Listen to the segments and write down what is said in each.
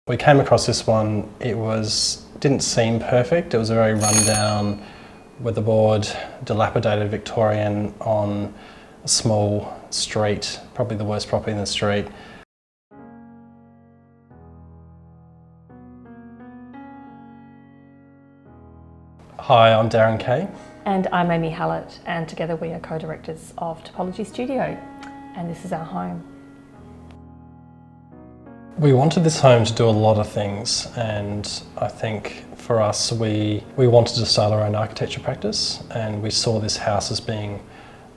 We came across this one, didn't seem perfect. It was a very rundown, weatherboard, dilapidated Victorian on a small street, probably the worst property in the street. Hi, I'm Darren Kay. And I'm Amy Hallett, and together we are co-directors of Topology Studio, and this is our home. We wanted this home to do a lot of things, and I think for us we wanted to start our own architecture practice, and we saw this house as being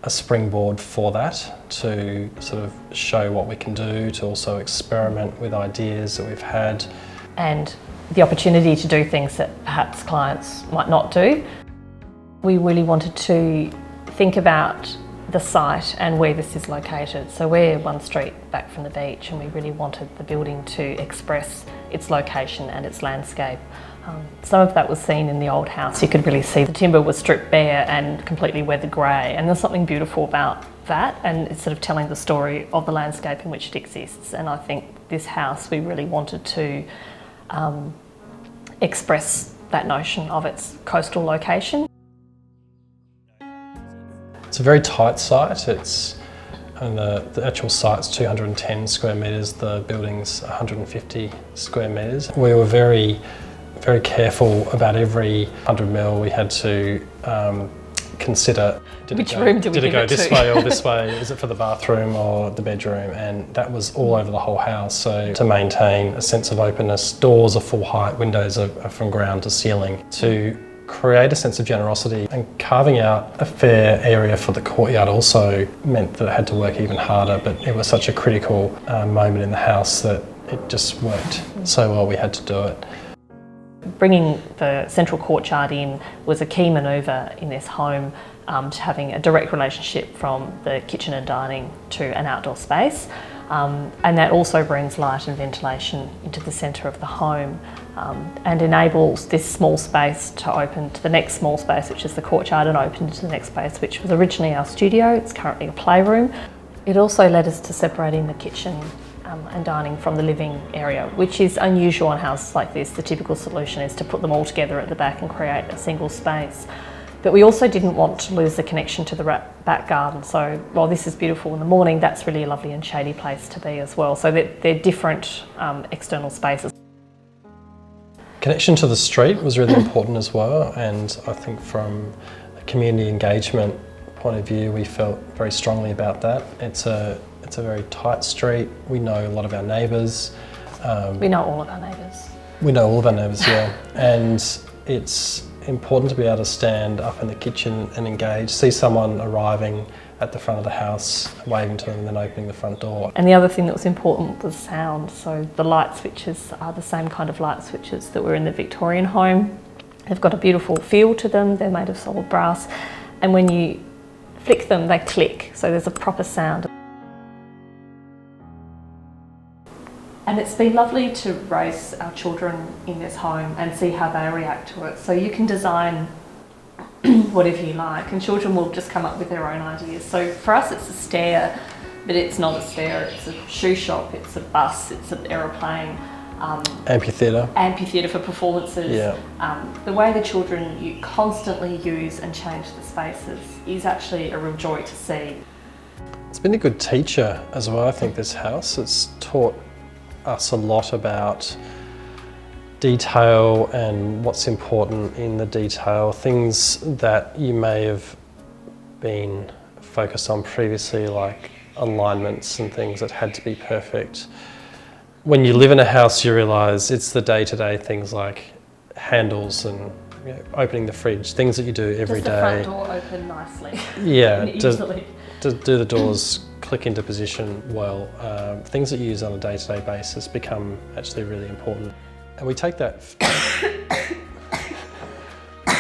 a springboard for that, to sort of show what we can do, to also experiment with ideas that we've had. And the opportunity to do things that perhaps clients might not do. We really wanted to think about the site and where this is located. So we're one street back from the beach, and we really wanted the building to express its location and its landscape. Some of that was seen in the old house. You could really see the timber was stripped bare and completely weather grey, and there's something beautiful about that, and it's sort of telling the story of the landscape in which it exists. And I think this house, we really wanted to express that notion of its coastal location. It's a very tight site. And the actual site's 210 square metres, the building's 150 square metres. We were very, very careful about every 100 mil we had to consider. Which room do we give it to? Did it go this way or this way? Is it for the bathroom or the bedroom? And that was all over the whole house. So to maintain a sense of openness, doors are full height, windows are from ground to ceiling, to create a sense of generosity. And carving out a fair area for the courtyard also meant that it had to work even harder, but it was such a critical moment in the house that it just worked so well we had to do it. Bringing the central courtyard in was a key manoeuvre in this home, to having a direct relationship from the kitchen and dining to an outdoor space. And that also brings light and ventilation into the centre of the home, and enables this small space to open to the next small space, which is the courtyard, and open to the next space, which was originally our studio. It's currently a playroom. It also led us to separating the kitchen and dining from the living area, which is unusual in houses like this. The typical solution is to put them all together at the back and create a single space. But we also didn't want to lose the connection to the back garden. So while this is beautiful in the morning, that's really a lovely and shady place to be as well. So they're different external spaces. Connection to the street was really important as well, and I think from a community engagement point of view, we felt very strongly about that. It's a very tight street. We know a lot of our neighbours. We know all of our neighbours. We know all of our neighbours, yeah. And it's important to be able to stand up in the kitchen and engage, see someone arriving at the front of the house, waving to them and then opening the front door. And the other thing that was important was sound. So the light switches are the same kind of light switches that were in the Victorian home. They've got a beautiful feel to them. They're made of solid brass. And when you flick them, they click. So there's a proper sound. And it's been lovely to raise our children in this home and see how they react to it. So you can design whatever you like, and children will just come up with their own ideas. So for us it's a stair, but it's not a stair, it's a shoe shop, it's a bus, it's an aeroplane. Amphitheatre. Amphitheatre for performances. Yeah. The way the children you constantly use and change the spaces is actually a real joy to see. It's been a good teacher as well, I think, this house. It's taught us a lot about detail and what's important in the detail, things that you may have been focused on previously, like alignments and things that had to be perfect. When you live in a house, you realise it's the day-to-day things like handles and opening the fridge, things that you do every day. Does the front door open nicely? Yeah. Easily. Do the doors click into position well? Things that you use on a day-to-day basis become actually really important. And we take that...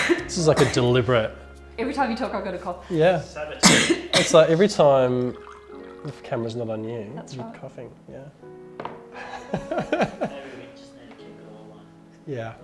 This is like a deliberate... Every time you talk, I've got a cough. Yeah. It's like every time the camera's not on you, you're right. coughing. Yeah. Maybe we just need to keep it all on. Yeah.